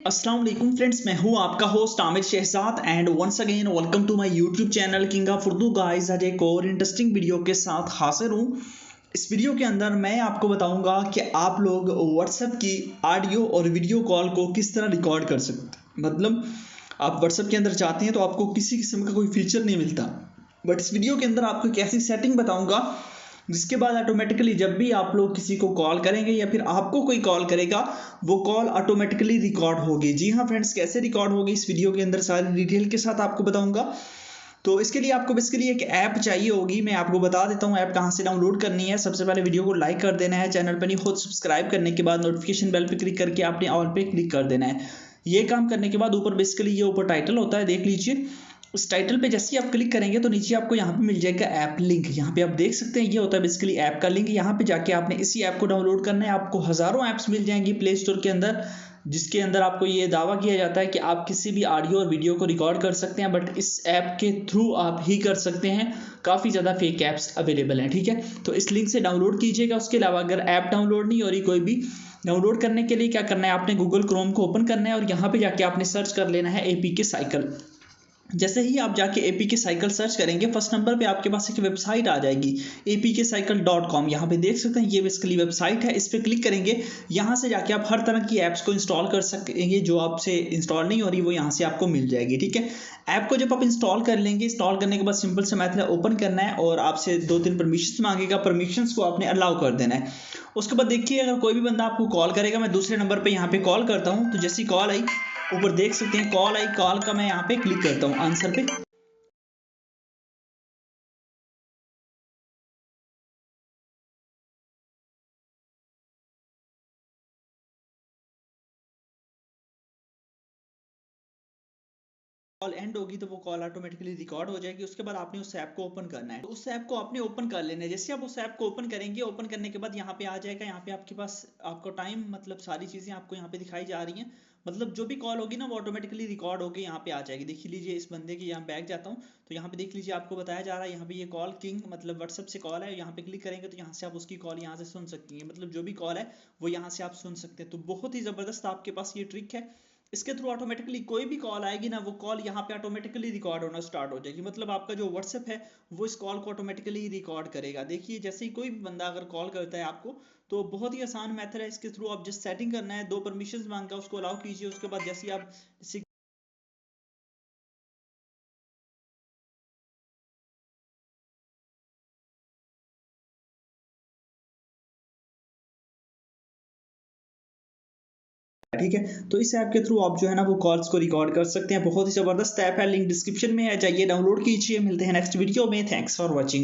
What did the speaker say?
अस्सलाम वालेकुम फ्रेंड्स, मैं हूं आपका host Aamir Shahzad and once again welcome to my YouTube channel king of Urdu guys. आज एक और इंटरेस्टिंग वीडियो के साथ हाजिर हूं। इस वीडियो के अंदर मैं आपको बताऊंगा कि आप लोग व्हाट्सएप की ऑडियो और वीडियो कॉल को किस तरह रिकॉर्ड कर सकते हैं। मतलब आप व्हाट्सएप के अंदर जाते हैं तो आपको किसी किस्म का कोई फीचर नहीं मिलता, बट इस वीडियो के अंदर आपको एक ऐसी सेटिंग बताऊंगा जिसके बाद ऑटोमेटिकली जब भी आप लोग किसी को कॉल करेंगे या फिर आपको कोई कॉल करेगा वो कॉल ऑटोमेटिकली रिकॉर्ड होगी। जी हाँ फ्रेंड्स, कैसे रिकॉर्ड होगी इस वीडियो के अंदर सारी डिटेल के साथ आपको बताऊंगा। तो इसके लिए आपको बेसिकली एक ऐप चाहिए होगी। मैं आपको बता देता हूँ ऐप कहाँ से डाउनलोड करनी है। सबसे पहले वीडियो को लाइक कर देना है, चैनल पर नहीं खुद सब्सक्राइब करने के बाद नोटिफिकेशन बेल पे क्लिक करके आपने ऑल पे क्लिक कर देना है। ये काम करने के बाद ऊपर बेसिकली ये ऊपर टाइटल होता है, देख लीजिए। उस टाइटल पे जैसे ही आप क्लिक करेंगे तो नीचे आपको यहाँ पे मिल जाएगा ऐप लिंक। यहाँ पे आप देख सकते हैं ये होता है बेसिकली ऐप का लिंक। यहाँ पे जाके आपने इसी ऐप को डाउनलोड करना है। आपको हज़ारों ऐप्स मिल जाएंगी प्ले स्टोर के अंदर, जिसके अंदर आपको ये दावा किया जाता है कि आप किसी भी ऑडियो और वीडियो को रिकॉर्ड कर सकते हैं, बट इस ऐप के थ्रू आप ही कर सकते हैं। काफ़ी ज़्यादा फेक ऐप्स अवेलेबल हैं, ठीक है। तो इस लिंक से डाउनलोड कीजिएगा। उसके अलावा अगर ऐप डाउनलोड नहीं हो रही कोई भी, डाउनलोड करने के लिए क्या करना है, आपने गूगल क्रोम को ओपन करना है और यहाँ पे जाके आपने सर्च कर लेना है एपीके साइकिल। जैसे ही आप जाके एपीके साइकिल सर्च करेंगे फर्स्ट नंबर पे आपके पास एक वेबसाइट आ जाएगी apkcycle.com। यहाँ पे देख सकते हैं ये बेसिकली वेबसाइट है। इस पर क्लिक करेंगे, यहाँ से जाके आप हर तरह की ऐप्स को इंस्टॉल कर सकेंगे। जो आपसे इंस्टॉल नहीं हो रही वो यहाँ से आपको मिल जाएगी, ठीक है। ऐप को जब आप इंस्टॉल कर लेंगे, इंस्टॉल करने के बाद सिंपल सा मेथड है, ओपन करना है और आपसे 2-3 परमिशंस मांगेगा। परमिशंस को आपने अलाउ कर देना है। उसके बाद देखिए अगर कोई भी बंदा आपको कॉल करेगा, मैं दूसरे नंबर पे यहाँ पे कॉल करता हूँ, तो जैसी कॉल आई ऊपर देख सकते हैं कॉल आई, कॉल का मैं यहाँ पे क्लिक करता हूँ आंसर पे। कॉल एंड होगी तो वो कॉल ऑटोमेटिकली रिकॉर्ड हो जाएगी। उसके बाद आपने उस ऐप को ओपन करना है। तो उस ऐप को आपने ओपन कर लेना है। जैसे आप उस ऐप को ओपन करेंगे, ओपन करने के बाद यहाँ पे आ जाएगा, यहाँ पे आपके पास आपको टाइम मतलब सारी चीज़ें आपको यहाँ पे दिखाई जा रही हैं। मतलब जो भी कॉल होगी ना वो ऑटोमेटिकली रिकॉर्ड होगी यहाँ पे आ जाएगी। देख लीजिए इस बंदे की, यहाँ बैक जाता हूँ तो यहाँ पे देख लीजिए आपको बताया जा रहा है यहाँ पे ये कॉल किंग मतलब व्हाट्सएप से कॉल है। यहाँ पे क्लिक करेंगे तो यहाँ से आप उसकी कॉल यहाँ से सुन सकती हैं। मतलब जो भी कॉल है वो यहाँ से आप सुन सकते हैं। तो बहुत ही ज़बरदस्त आपके पास ये ट्रिक है। इसके थ्रू ऑटोमेटिकली कोई भी कॉल आएगी ना वो कॉल यहाँ पे ऑटोमेटिकली रिकॉर्ड होना स्टार्ट हो जाएगी। मतलब आपका जो व्हाट्सएप है वो इस कॉल को ऑटोमेटिकली रिकॉर्ड करेगा। देखिए जैसे ही कोई भी बंदा अगर कॉल करता है आपको, तो बहुत ही आसान मेथड है। इसके थ्रू आप जस्ट सेटिंग करना है, 2 परमिशंस मांगा उसको अलाउ कीजिए। उसके बाद जैसे ही आप ठीक है, तो इस ऐप के थ्रू आप जो है ना वो कॉल्स को रिकॉर्ड कर सकते हैं। बहुत ही जबरदस्त ऐप है, लिंक डिस्क्रिप्शन में है, जाइए डाउनलोड कीजिए। मिलते हैं नेक्स्ट वीडियो में। Thanks for watching.